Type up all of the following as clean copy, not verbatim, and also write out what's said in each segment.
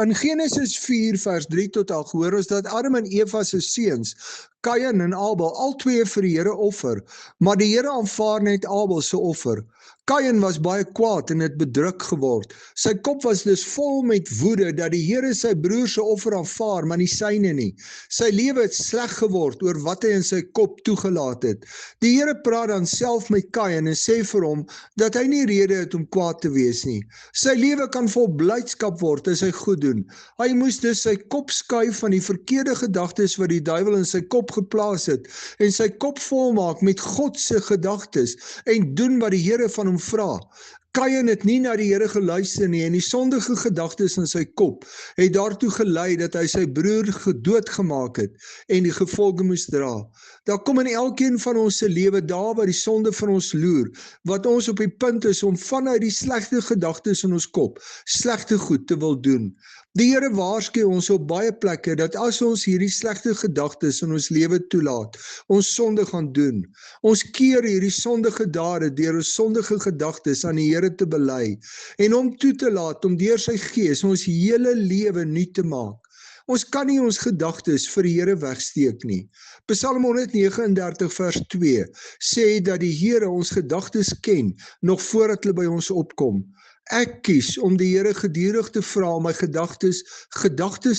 In Genesis 4 vers 3 tot 8 hoor ons dat Adam en Eva se seuns, Kain en Abel, al twee vir die Here offer, maar die Here aanvaar net Abel se offer. Kain was baie kwaad en het bedruk geword. Sy kop was dus vol met woede dat die Here sy broer se offer aanvaar, maar nie syne nie. Sy lewe het sleg geword oor wat hy in sy kop toegelaat het. Die Here praat dan self met Kain en sê vir hom dat hy nie rede het om kwaad te wees nie. Sy lewe kan vol blydskap word as hy goed doen. Hy moes dus sy kop skuif van die verkeerde gedagtes wat die duiwel in sy kop geplaas het en sy kop volmaak met God se gedagtes en doen wat die Here van hom vra. Kain het nie na die Here geluister nie en die sondige gedagtes in sy kop het daartoe gelei dat hy sy broer doodgemaak het en die gevolge moes dra. Daar kom in elkeen van ons se lewe daar waar die sonde van ons loer, wat ons op die punt is om vanuit die slegte gedagtes in ons kop slegte goed te wil doen. Die Here waarsku ons op baie plekke dat as ons hierdie slegte gedagtes in ons lewe toelaat, ons sonde gaan doen. Ons keer hierdie sondige dade deur ons sondige gedagtes aan die Here te bely en hom toe te laat om deur sy gees ons hele lewe nuut te maak. Ons kan nie ons gedagtes vir die Here wegsteek nie. Psalm 139 vers 2 sê dat die Here ons gedagtes ken nog voordat hulle by ons opkom. Ek kies om die Here gedurig te vra om my gedagtes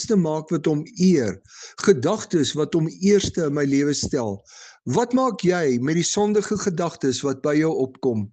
te maak wat hom eer, gedagtes wat hom eerste in my lewe stel. Wat maak jy met die sondige gedagtes wat by jou opkom?